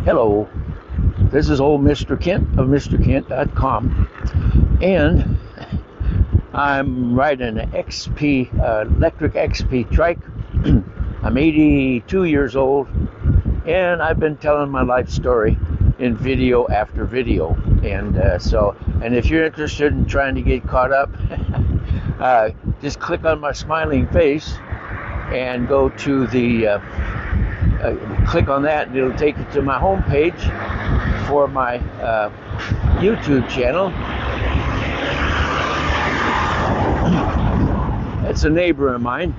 Hello, this is old Mr. Kent of MrKent.com, and I'm riding an Lectric XP trike. I'm 82 years old, and I've been telling my life story in video after video. And if you're interested in trying to get caught up, just click on my smiling face and go to the click on that, and it'll take you to my homepage for my YouTube channel. It's a neighbor of mine.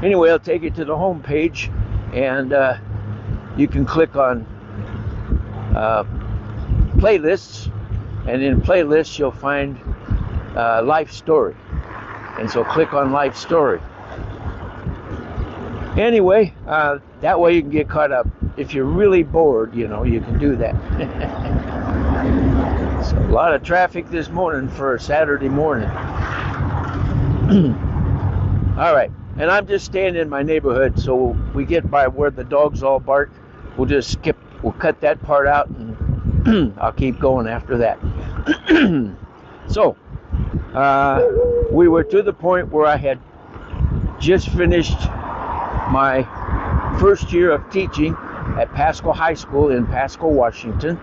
Anyway, I'll take you to the homepage, and you can click on playlists, and in playlists you'll find life story, and so click on life story. Anyway, that way you can get caught up. If you're really bored, you can do that. So a lot of traffic this morning for a Saturday morning. All right, and I'm just staying in my neighborhood, so we get by where the dogs all bark. We'll cut that part out, and I'll keep going after that. So, we were to the point where I had just finished my first year of teaching at Pasco High School in Pasco, Washington.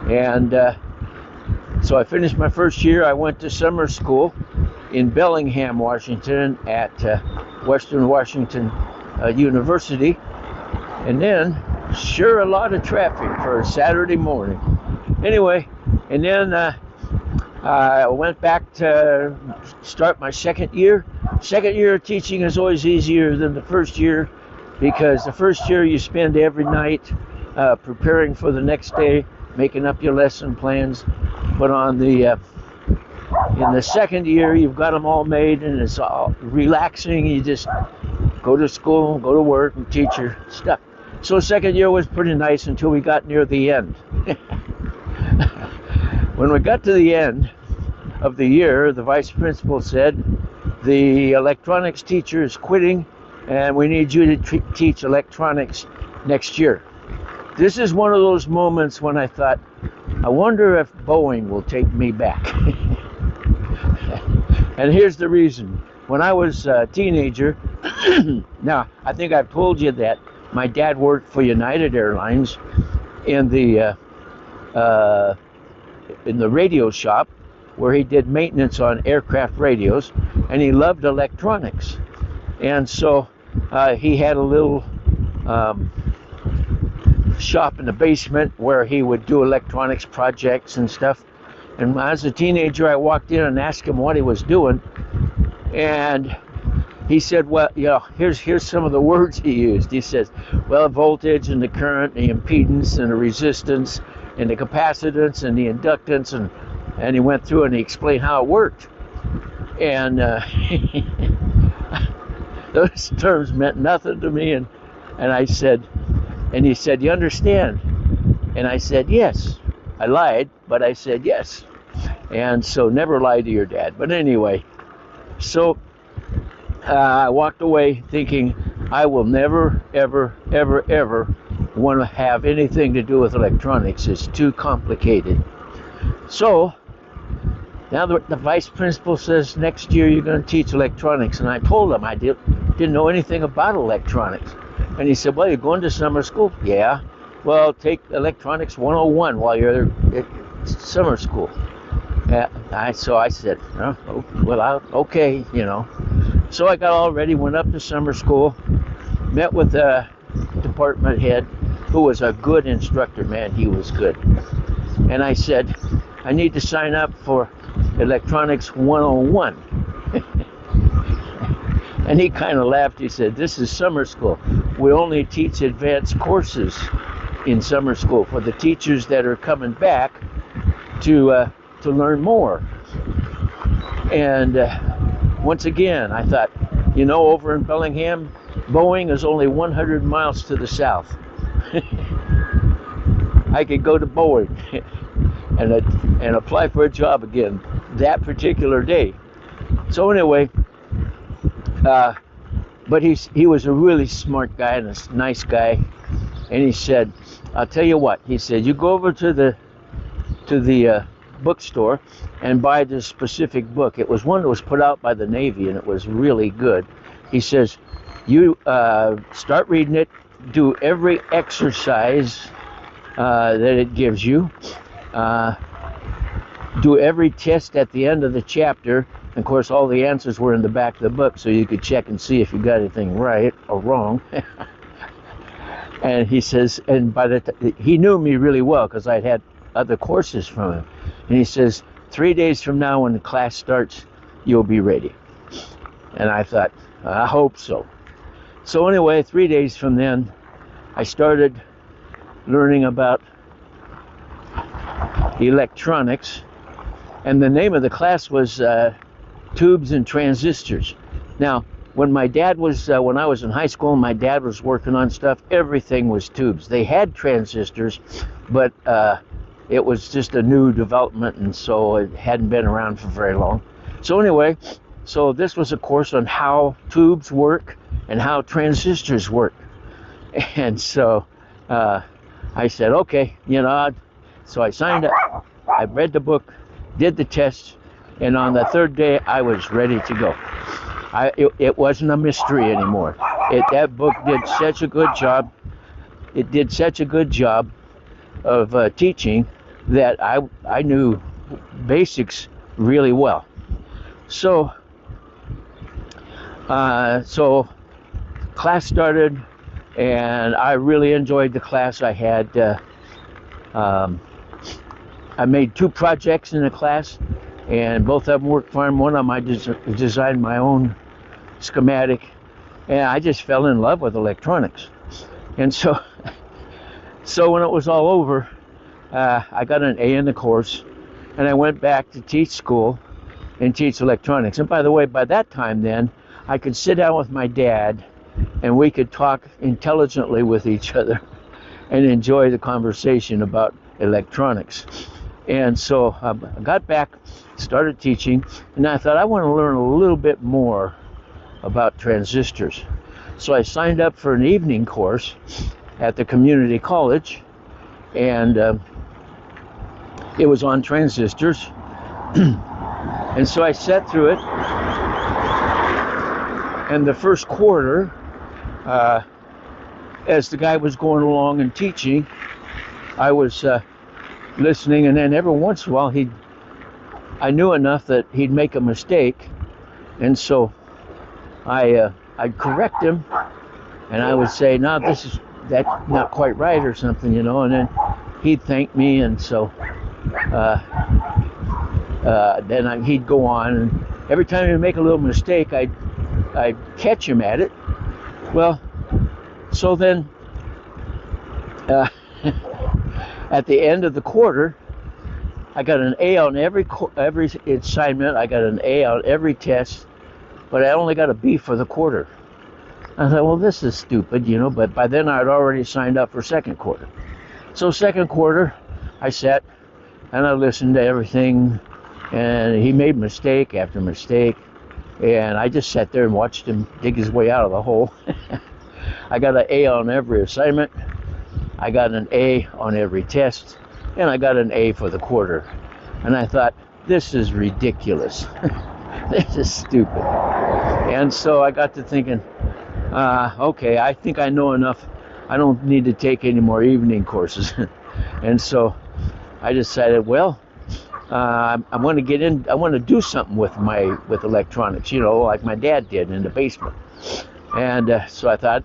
And so I finished my first year. I went to summer school in Bellingham, Washington at Western Washington University. And then, sure, a lot of traffic for a Saturday morning. Anyway, and then I went back to start my second year. Second year of teaching is always easier than the first year, because the first year you spend every night preparing for the next day, making up your lesson plans. But in the second year, you've got them all made, and it's all relaxing. You just go to school, go to work, and teach your stuff. So the second year was pretty nice until we got near the end. When we got to the end of the year, the vice principal said, "The electronics teacher is quitting, and we need you to teach electronics next year." This is one of those moments when I thought, I wonder if Boeing will take me back. And here's the reason. When I was a teenager, now I think I've told you that my dad worked for United Airlines in the radio shop, where he did maintenance on aircraft radios, and he loved electronics. And so he had a little shop in the basement where he would do electronics projects and stuff. And as a teenager, I walked in and asked him what he was doing, and he said, well, here's some of the words he used. He says, well, voltage and the current, the impedance and the resistance and the capacitance and the inductance, and he went through and he explained how it worked. And those terms meant nothing to me, and I said, and he said, you understand? And I said, yes. I lied, but I said yes. And so never lie to your dad. But anyway, so I walked away thinking I will never, ever, ever, ever want to have anything to do with electronics. It's too complicated. So now the vice principal says next year you're going to teach electronics, and I told him I didn't know anything about electronics. And he said, well, you're going to summer school? Yeah. Well, take electronics 101 while you're at summer school. So I said, oh, well, okay, So I got all ready, went up to summer school, met with the department head, who was a good instructor, man, he was good. And I said, I need to sign up for electronics 101. And he kind of laughed. He said, this is summer school. We only teach advanced courses in summer school for the teachers that are coming back to learn more. And once again, I thought, over in Bellingham, Boeing is only 100 miles to the south. I could go to Boeing and apply for a job again that particular day. So anyway, but he was a really smart guy and a nice guy, And he said, I'll tell you what. He said, you go over to the bookstore and buy this specific book. It was one that was put out by the Navy, and it was really good. He says, you start reading it, do every exercise that it gives you, do every test at the end of the chapter. And of course, all the answers were in the back of the book, so you could check and see if you got anything right or wrong. And he says, and he knew me really well because I'd had other courses from him. And he says, 3 days from now when the class starts, you'll be ready. And I thought, I hope so. So anyway, 3 days from then, I started learning about electronics. And the name of the class was Tubes and Transistors. Now, when my dad was, when I was in high school, my dad was working on stuff, everything was tubes. They had transistors, but it was just a new development, and so it hadn't been around for very long. So anyway, so this was a course on how tubes work and how transistors work. And so I said, okay, so I signed up, I read the book, did the test, and on the third day I was ready to go. It wasn't a mystery anymore. That book did such a good job. It did such a good job of teaching that I knew basics really well. So class started, and I really enjoyed the class. I had I made 2 projects in the class, and both of them worked fine. One of them I designed my own schematic, and I just fell in love with electronics. And so when it was all over, I got an A in the course, and I went back to teach school and teach electronics. And by the way, by that time then, I could sit down with my dad, and we could talk intelligently with each other and enjoy the conversation about electronics. And so I got back, started teaching, and I thought I want to learn a little bit more about transistors. So I signed up for an evening course at the community college, and it was on transistors. And so I sat through it, and the first quarter, as the guy was going along and teaching, I was listening, and then every once in a while I knew enough that he'd make a mistake, and so I'd correct him, and I would say, no, that's not quite right or something, and then he'd thank me, and so then he'd go on, and every time he'd make a little mistake, I'd catch him at it. Well, so then at the end of the quarter, I got an A on every assignment. I got an A on every test, but I only got a B for the quarter. I thought, well, this is stupid, but by then I'd already signed up for second quarter. So second quarter, I sat and I listened to everything, and he made mistake after mistake, and I just sat there and watched him dig his way out of the hole. I got an A on every assignment. I got an A on every test, and I got an A for the quarter. And I thought, this is ridiculous. This is stupid. And so I got to thinking, okay, I think I know enough. I don't need to take any more evening courses. And so I decided, well, I want to get in. I want to do something with electronics, like my dad did in the basement. And so I thought,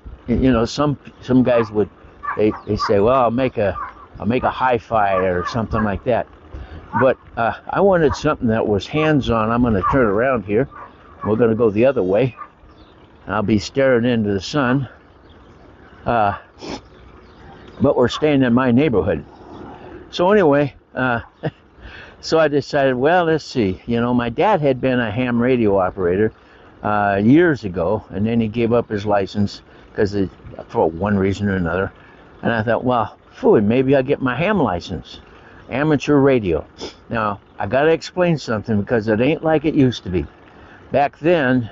some guys would. They say, well, I'll make a hi-fi or something like that. But I wanted something that was hands-on. I'm going to turn around here. We're going to go the other way. I'll be staring into the sun. But we're staying in my neighborhood. So anyway, so I decided, well, let's see. My dad had been a ham radio operator years ago, and then he gave up his license for one reason or another. And I thought, well, maybe I'll get my ham license, amateur radio. Now, I got to explain something because it ain't like it used to be. Back then,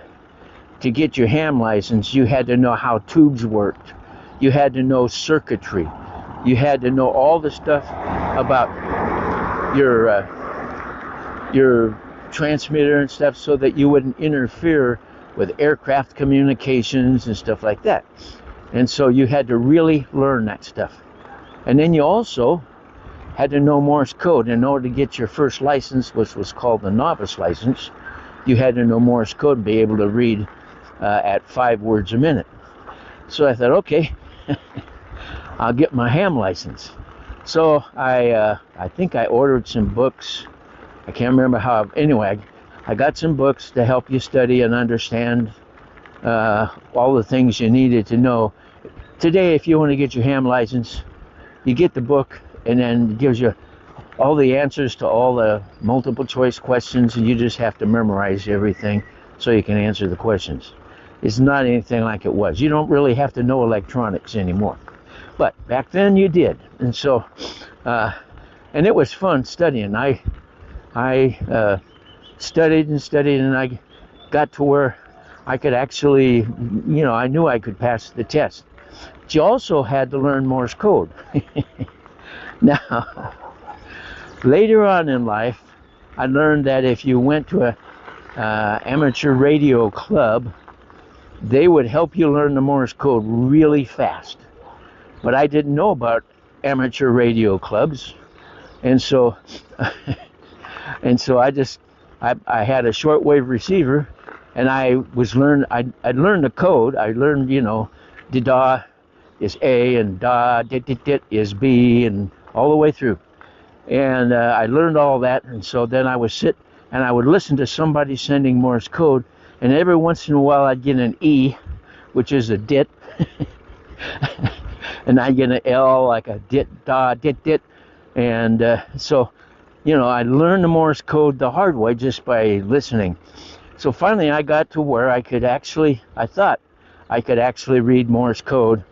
to get your ham license, you had to know how tubes worked. You had to know circuitry. You had to know all the stuff about your transmitter and stuff, so that you wouldn't interfere with aircraft communications and stuff like that. And so you had to really learn that stuff. And then you also had to know Morse code. In order to get your first license, which was called the novice license, you had to know Morse code and be able to read at 5 words a minute. So I thought, okay, I'll get my ham license. So I think I ordered some books. I can't remember how. Anyway, I got some books to help you study and understand all the things you needed to know. Today, if you want to get your ham license, you get the book, and then it gives you all the answers to all the multiple choice questions, and you just have to memorize everything so you can answer the questions. It's not anything like it was. You don't really have to know electronics anymore. But back then you did. And so, and it was fun studying. I studied and studied, and I got to where I could actually, I knew I could pass the test. But you also had to learn Morse code. Now, later on in life, I learned that if you went to a amateur radio club, they would help you learn the Morse code really fast. But I didn't know about amateur radio clubs, and so I had a shortwave receiver, and I'd learned the code. I learned, da is A, and da dit is B, and all the way through. And I learned all that, and so then I would sit and I would listen to somebody sending Morse code, and every once in a while I'd get an E, which is a dit, and I'd get an L, like a dit, da, dit, and so, I learned the Morse code the hard way just by listening. So finally I got to where I thought I could actually read Morse code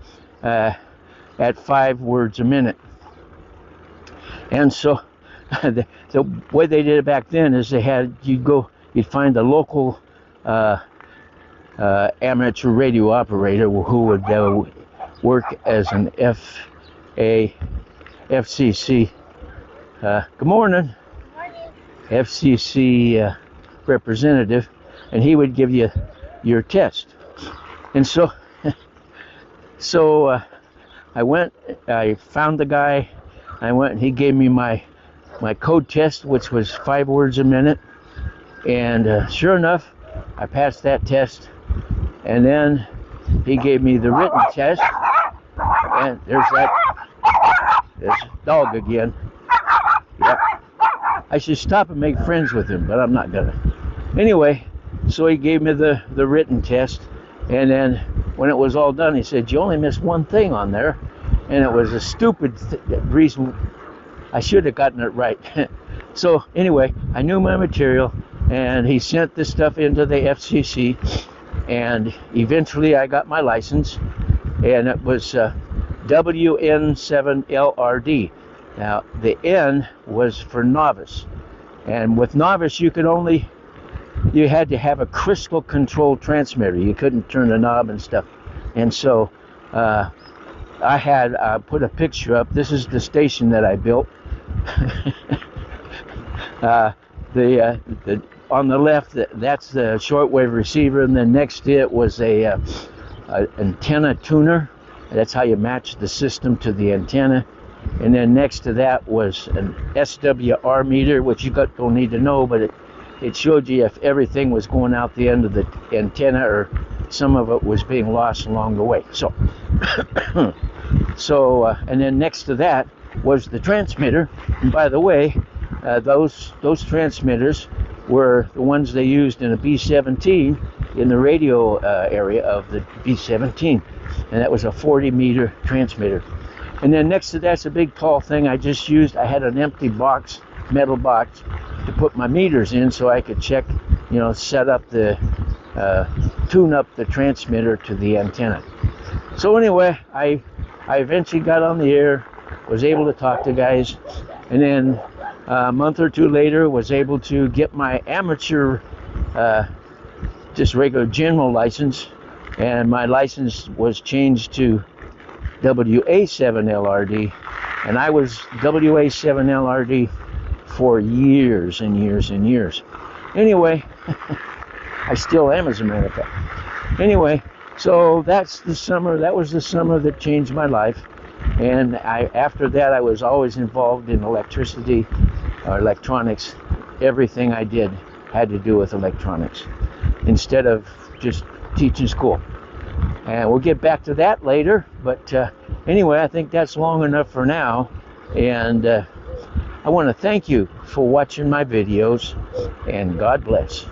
at 5 words a minute. And so the way they did it back then is you'd find a local amateur radio operator who would work as an FCC. Good morning. FCC representative, and he would give you your test. And so I found the guy. I went and he gave me my code test, which was 5 words a minute, and sure enough, I passed that test. And then he gave me the written test, and there's dog again. Yep. I should stop and make friends with him, but I'm not gonna. Anyway, so he gave me the written test, and then when it was all done, he said, "You only missed one thing on there," and it was a stupid reason. I should have gotten it right. So anyway, I knew my material, and he sent this stuff into the FCC, and eventually I got my license, and it was WN7LRD. Now, the N was for novice, and with novice you had to have a crystal control transmitter. You couldn't turn the knob and stuff. And so I put a picture up. This is the station that I built. On the left, that's the shortwave receiver, and then next to it was a antenna tuner. That's how you match the system to the antenna. And then next to that was an SWR meter, which you don't need to know, but it showed you if everything was going out the end of the antenna or some of it was being lost along the way. So, and then next to that was the transmitter. And by the way, those transmitters were the ones they used in a B-17 in the radio area of the B-17, and that was a 40-meter transmitter. And then next to that's a big tall thing I had an empty box, metal box, to put my meters in so I could check, set up tune up the transmitter to the antenna. So anyway, I eventually got on the air, was able to talk to guys, and then a month or two later was able to get my amateur, just regular general license, and my license was changed to WA7LRD, and I was WA7LRD for years and years and years. Anyway, I still am, as a matter of fact. Anyway, so that's the summer. That was the summer that changed my life. And after that, I was always involved in electricity, electronics. Everything I did had to do with electronics, instead of just teaching school. And we'll get back to that later. But anyway, I think that's long enough for now. And I want to thank you for watching my videos, and God bless.